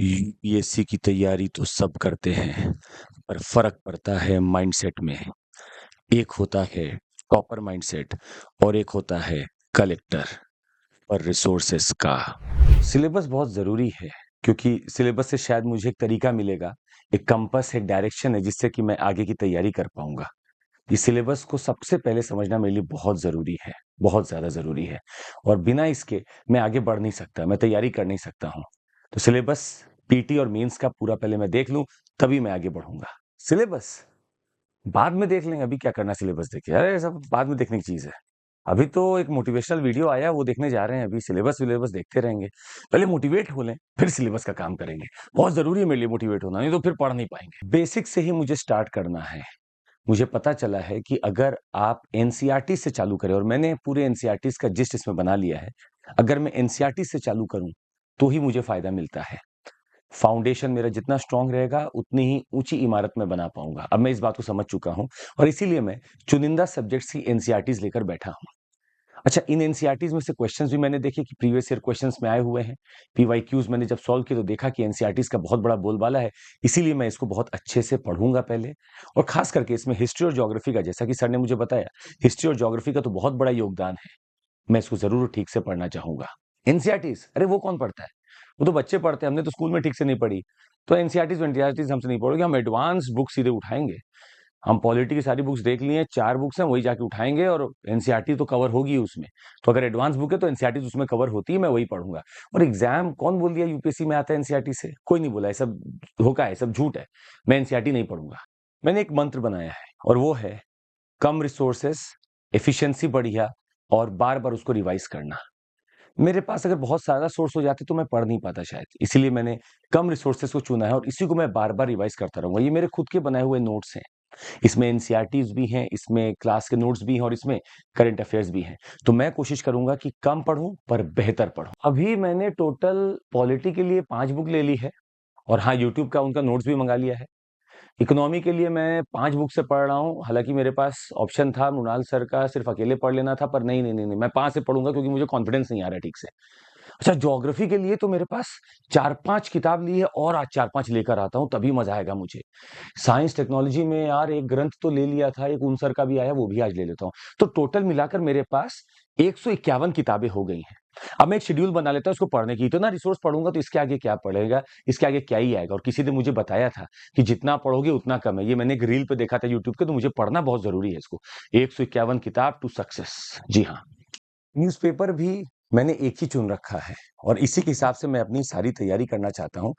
UPSC की तैयारी तो सब करते हैं, पर फर्क पड़ता है माइंडसेट में। एक होता है टॉपर माइंडसेट और एक होता है कलेक्टर और रिसोर्सेस का। सिलेबस बहुत ज़रूरी है, क्योंकि सिलेबस से शायद मुझे एक तरीका मिलेगा, एक कंपास, एक डायरेक्शन है जिससे कि मैं आगे की तैयारी कर पाऊँगा। इस सिलेबस को सबसे पहले समझना मेरे लिए बहुत ज़रूरी है, बहुत ज़्यादा ज़रूरी है और बिना इसके मैं आगे बढ़ नहीं सकता, मैं तैयारी कर नहीं सकता हूँ। तो सिलेबस पीटी और मेंस का पूरा पहले मैं देख लूँ, तभी मैं आगे बढ़ूँगा। सिलेबस बाद में देख लेंगे, अभी क्या करना सिलेबस देख के? अरे सब बाद में देखने की चीज़ है। अभी तो एक मोटिवेशनल वीडियो आया, वो देखने जा रहे हैं, अभी सिलेबस-विलेबस देखते रहेंगे। पहले मोटिवेट हो लें, फिर सिलेबस का काम करेंगे। बहुत ज़रूरी है मेरे लिए मोटिवेट होना, नहीं तो फिर पढ़ नहीं पाएँगे। बेसिक से ही मुझे स्टार्ट करना है। मुझे पता चला है कि अगर आप एनसीईआरटी से चालू करें, और मैंने पूरे एनसीईआरटीज़ का जिस्ट इसमें बना लिया है। अगर मैं एनसीईआरटी से चालू करूँ, तो ही मुझे फ़ायदा मिलता है। फाउंडेशन मेरा जितना स्ट्रॉन्ग रहेगा, उतनी ही ऊँची इमारत मैं बना पाऊँगा। अब मैं इस बात को समझ चुका हूँ और इसीलिए मैं चुनिंदा सब्जेक्ट्स की एनसीईआरटीज़ लेकर बैठा हूँ। अच्छा, इन एनसीईआरटीज़ में से क्वेश्चंस भी मैंने देखे कि प्रीवियस ईयर क्वेश्चंस में आए हुए हैं। पीवाईक्यूज़ मैंने जब सॉल्व किए तो देखा कि एनसीईआरटीज़ का बहुत बड़ा बोलबाला है, इसीलिए मैं इसको बहुत अच्छे से पढ़ूँगा पहले। और ख़ास करके इसमें हिस्ट्री और ज्योग्राफी का, जैसा कि सर ने मुझे बताया, हिस्ट्री और ज्योग्राफी का तो बहुत बड़ा योगदान है। मैं इसको ज़रूर ठीक से पढ़ना चाहूँगा। एनसीईआरटीज़, अरे वो कौन पढ़ता है? वो तो बच्चे पढ़ते हैं, हमने तो स्कूल में ठीक से नहीं पढ़ी। तो एनसीईआरटीज़ वेनसीईआरटीज़ हमसे नहीं पढ़ोगे, हम एडवांस बुक सीधे उठाएँगे। हम पॉलिटी की सारी बुक्स देख ली हैं, 4 बुक्स हैं, वही जाके उठाएँगे और एनसीईआरटी तो कवर होगी उसमें। तो अगर एडवांस बुक है तो एनसीईआरटी तो उसमें कवर होती है, मैं वही पढ़ूँगा। और एग्ज़ाम कौन बोल दिया यूपीएससी में आता है एनसीईआरटी से? कोई नहीं बोला, ये सब धोखा है, सब झूठ है। मैं एनसीईआरटी नहीं पढ़ूँगा। मैंने एक मंत्र बनाया है और वो है कम रिसोर्सेज़, एफिशिएंसी बढ़िया और बार-बार उसको रिवाइज़ करना। मेरे पास अगर बहुत सारा सोर्स हो जाते तो मैं पढ़ नहीं पाता शायद। इसीलिए मैंने कम रिसोर्सेज़ को चुना है और इसी को मैं बार-बार रिवाइज़ करता रहूँगा। ये मेरे खुद के बनाए हुए नोट्स हैं। इसमें एनसीईआरटीज़ भी हैं, इसमें क्लास के नोट्स भी हैं और इसमें करंट अफेयर्स भी हैं। तो मैं कोशिश करूँगा कि कम पढूँ पर बेहतर पढूँ। अभी मैंने टोटल पॉलिटी के लिए 5 बुक ले ली है और हाँ, यूट्यूब का उनका नोट्स भी मँगा लिया है। इकोनॉमी के लिए मैं 5 बुक से पढ़ रहा हूँ। हालाँकि मेरे पास ऑप्शन था मृणाल सर का सिर्फ़ अकेले पढ़ लेना था, पर नहीं, मैं 5 से पढ़ूँगा क्योंकि मुझे कॉन्फिडेंस नहीं आ रहा है ठीक से। अच्छा, ज्योग्राफी के लिए तो मेरे पास 4-5 किताब ली है और आज 4-5 लेकर आता हूँ, तभी मज़ा आएगा मुझे। साइंस टेक्नोलॉजी में यार एक ग्रंथ तो ले लिया था, एक उनसर का भी आया, वो भी आज ले लेता हूँ। तो टोटल मिलाकर मेरे पास 151 किताबें हो गई हैं। अब मैं एक शेड्यूल बना लेता हूँ इसको पढ़ने की। इतना रिसोर्स पढ़ूँगा तो इसके आगे क्या पढ़ेगा, इसके आगे क्या ही आएगा। और किसी ने मुझे बताया था कि जितना पढ़ोगे उतना कम है। ये मैंने एक रील पे देखा था यूट्यूब के, तो मुझे पढ़ना बहुत ज़रूरी है इसको। 151 किताब टू सक्सेस। जी हाँ। न्यूज़पेपर भी मैंने एक ही चुन रखा है और इसी के हिसाब से मैं अपनी सारी तैयारी करना चाहता हूँ।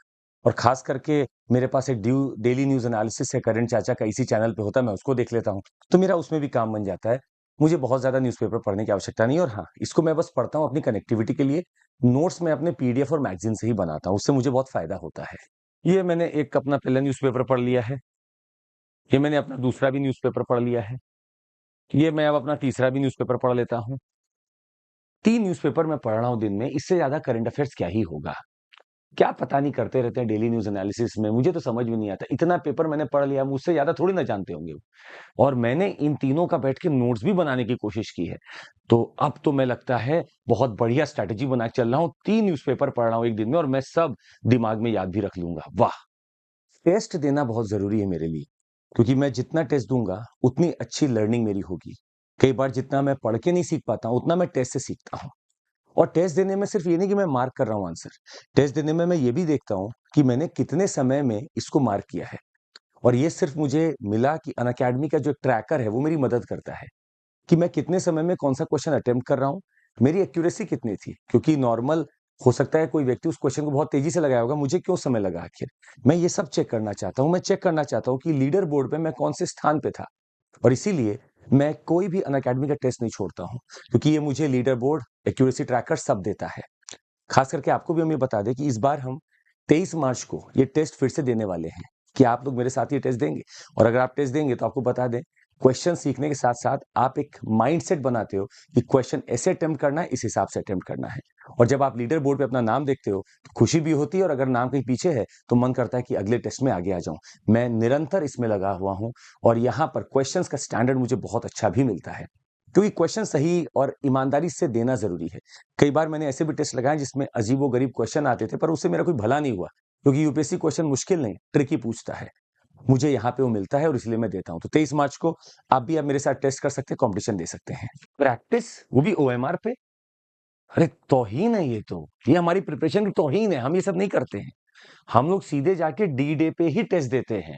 और ख़ास करके मेरे पास एक डेली न्यूज़ एनालिसिस है, करण चाचा का इसी चैनल पे होता है, मैं उसको देख लेता हूँ। तो मेरा उसमें भी काम बन जाता है। मुझे बहुत ज़्यादा न्यूज़पेपर पढ़ने की आवश्यकता नहीं है और हाँ, इसको मैं बस पढ़ता हूँ अपनी कनेक्टिविटी के लिए। नोट्स मैं अपने पीडीएफ और मैगज़ीन से ही बनाता हूँ, उससे मुझे बहुत फ़ायदा होता है। ये मैंने एक अपना पहला न्यूज़पेपर पढ़ लिया है। ये मैंने अपना दूसरा भी न्यूज़पेपर पढ़ लिया है। ये मैं अब अपना तीसरा भी न्यूज़पेपर पढ़ लेता हूँ। 3 न्यूज़पेपर मैं पढ़ रहा हूँ दिन में, इससे ज़्यादा करंट अफेयर्स क्या ही होगा? क्या पता नहीं करते रहते हैं डेली न्यूज़ एनालिसिस में, मुझे तो समझ में नहीं आता। इतना पेपर मैंने पढ़ लिया, मुझसे ज़्यादा थोड़ी ना जानते होंगे वो। और मैंने इन तीनों का बैठ के नोट्स भी बनाने की कोशिश की है। तो अब तो मैं लगता है बहुत बढ़िया स्ट्रैटेजी बना के चल रहा हूँ। 3 न्यूज़पेपर पढ़ रहा हूँ एक दिन में और मैं सब दिमाग में याद भी रख लूँगा। वाह! टेस्ट देना बहुत ज़रूरी है मेरे लिए, क्योंकि मैं जितना टेस्ट दूँगा, उतनी अच्छी लर्निंग मेरी होगी। कई बार जितना मैं पढ़ के नहीं सीख पाता हूँ, उतना मैं टेस्ट से सीखता हूँ। और टेस्ट देने में सिर्फ ये नहीं कि मैं मार्क कर रहा हूँ आंसर। टेस्ट देने में मैं ये भी देखता हूँ कि मैंने कितने समय में इसको मार्क किया है। और ये सिर्फ मुझे मिला कि अनअकैडमी का जो ट्रैकर है, वो मेरी मदद करता है कि मैं कितने समय में कौन-सा क्वेश्चन अटेम्प्ट कर रहा हूँ, मेरी एक्यूरेसी कितनी थी। क्योंकि नॉर्मल हो सकता है कोई व्यक्ति उस क्वेश्चन को बहुत तेज़ी से लगाया होगा, मुझे क्यों समय लगा आखिर? मैं ये सब चेक करना चाहता हूँ। मैं चेक करना चाहता हूँ कि लीडर बोर्ड पे मैं कौन से स्थान पे था। और इसीलिए मैं कोई भी अनअकैडमी का टेस्ट नहीं छोड़ता हूँ, क्योंकि ये मुझे लीडर बोर्ड, एक्यूरेसी ट्रैकर सब देता है। खास करके आपको भी हम ये बता दें कि इस बार हम 23 मार्च को ये टेस्ट फिर से देने वाले हैं। क्या आप लोग मेरे साथ ये टेस्ट देंगे? और अगर आप टेस्ट देंगे तो आपको बता दें, क्वेश्चन सीखने के साथ-साथ आप एक माइंडसेट बनाते हो कि क्वेश्चन ऐसे अटेम्प्ट करना है, इस हिसाब से अटेम्प्ट करना है। और जब आप लीडर बोर्ड पे अपना नाम देखते हो, तो खुशी भी होती है और अगर नाम कहीं पीछे है, तो मन करता है कि अगले टेस्ट में आगे आ जाऊँ। मैं निरंतर इसमें लगा हुआ हूँ और यहाँ पर क्वेश्चन्स का स्टैंडर्ड मुझे बहुत अच्छा भी मिलता है। क्योंकि क्वेश्चन सही और ईमानदारी से देना ज़रूरी है। कई बार मैंने ऐसे भी टेस्ट लगाए जिसमें अजीबो-गरीब क्वेश्चन आते थे, पर उससे मेरा कोई भला नहीं हुआ। क्योंकि यूपीएससी क्वेश्चन मुश्किल नहीं, ट्रिकी पूछता है। मुझे यहाँ पे वो मिलता है और इसलिए मैं देता हूँ। तो 23 मार्च को आप भी मेरे साथ टेस्ट कर सकते हैं, कॉम्पिटिशन दे सकते हैं। प्रैक्टिस, वो भी ओएमआर पे। अरे तौहीन है ये तो, ये हमारी प्रिपरेशन की तौहीन है। हम ये सब नहीं करते हैं। हम लोग सीधे जाके डी डे पे ही टेस्ट देते हैं।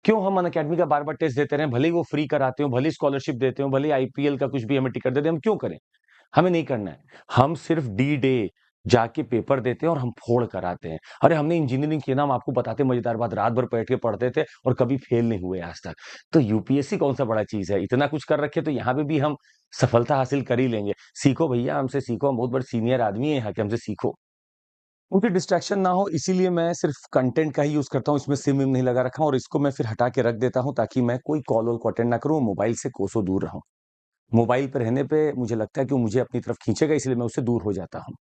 क्यों हम अनअकैडमी का बार बार टेस्ट देते रहे? भले ही वो फ्री कराते हो, भले ही स्कॉलरशिप देते हो, भले ही आईपीएल का कुछ भी हमें टिकट देते, हम क्यों करें? हमें नहीं करना है। हम सिर्फ डी डे जाके पेपर देते हैं और हम फोड़ कर आते हैं। अरे हमने इंजीनियरिंग किया ना, हम आपको बताते मजेदार बात, रात भर बैठ के पढ़ते थे और कभी फेल नहीं हुए आज तक। तो यूपीएससी कौन सा बड़ा चीज है? इतना कुछ कर रखे तो यहाँ पे भी हम सफलता हासिल कर ही लेंगे। सीखो भैया, हमसे सीखो, हम बहुत बड़े सीनियर आदमी है यहाँ के, हमसे सीखो। मुझे डिस्ट्रैक्शन ना हो इसीलिए मैं सिर्फ कंटेंट का ही यूज करता हूँ। इसमें सिम विम नहीं लगा रखा हूँ और इसको मैं फिर हटा के रख देता हूँ ताकि मैं कोई कॉल वॉल को अटेंड ना करूँ, मोबाइल से कोसों दूर रहूं। मोबाइल पे रहने पे मुझे लगता है कि वो मुझे अपनी तरफ खींचेगा, इसलिए मैं उससे दूर हो जाता हूँ।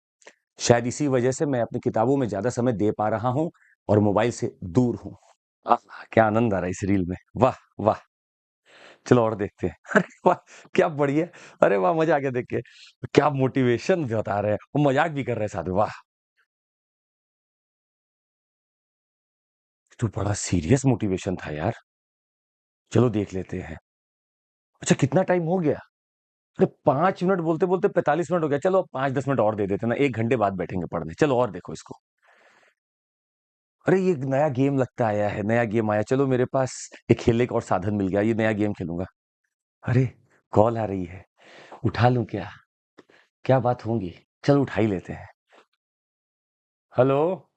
शायद इसी वजह से मैं अपनी किताबों में ज्यादा समय दे पा रहा हूँ और मोबाइल से दूर हूँ। आह, क्या आनंद आ रहा है इस रील में। वाह वाह। चलो और देखते हैं। अरे वाह, क्या बढ़िया। अरे वाह, मजा आ गया देख के। क्या मोटिवेशन बता रहे हैं, वो मजाक भी कर रहे हैं साथ में। वाह, तो बड़ा सीरियस मोटिवेशन था यार। चलो देख लेते हैं। अच्छा, कितना टाइम हो गया? अरे 5 मिनट बोलते बोलते 45 मिनट हो गया। चलो 5-10 मिनट और दे देते ना, 1 घंटे बाद बैठेंगे पढ़ने। चलो और देखो इसको। अरे ये एक नया गेम लगता आया है, नया गेम आया। चलो मेरे पास एक खेलने का और साधन मिल गया, ये नया गेम खेलूंगा। अरे कॉल आ रही है, उठा लूं क्या? क्या बात होंगी? चलो उठा ही लेते हैं। हेलो।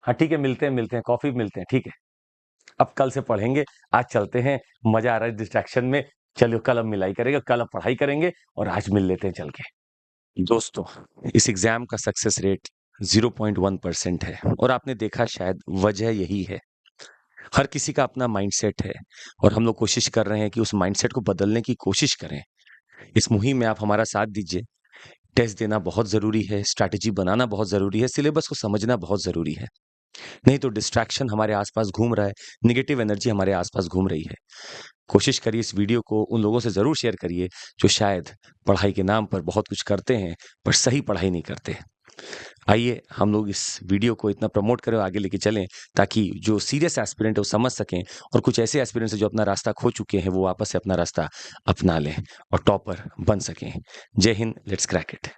हाँ ठीक है, मिलते हैं कॉफी पे मिलते हैं, ठीक है। अब कल से पढ़ेंगे, आज चलते हैं। मजा आ रहा है डिस्ट्रैक्शन में। चलो कल अब मिलाई करेंगे, कल अब पढ़ाई करेंगे और आज मिल लेते हैं चल के। दोस्तों, इस एग्जाम का सक्सेस रेट 0.1% है और आपने देखा शायद वजह यही है। हर किसी का अपना माइंडसेट है और हम लोग कोशिश कर रहे हैं कि उस माइंडसेट को बदलने की कोशिश करें। इस मुहिम में आप हमारा साथ दीजिए। टेस्ट देना बहुत जरूरी है, स्ट्रैटेजी बनाना बहुत जरूरी है, सिलेबस को समझना बहुत जरूरी है। नहीं तो डिस्ट्रैक्शन हमारे आसपास घूम रहा है, निगेटिव एनर्जी हमारे आसपास घूम रही है। कोशिश करिए इस वीडियो को उन लोगों से जरूर शेयर करिए जो शायद पढ़ाई के नाम पर बहुत कुछ करते हैं पर सही पढ़ाई नहीं करते। आइए हम लोग इस वीडियो को इतना प्रमोट करें, आगे लेके चलें, ताकि जो सीरियस एस्पिरेंट है वो समझ सकें और कुछ ऐसे एस्पिरेंट्स हैं जो अपना रास्ता खो चुके हैं वो वापस से अपना रास्ता अपना लें और टॉपर बन सकें। जय हिंद, लेट्स क्रैक इट।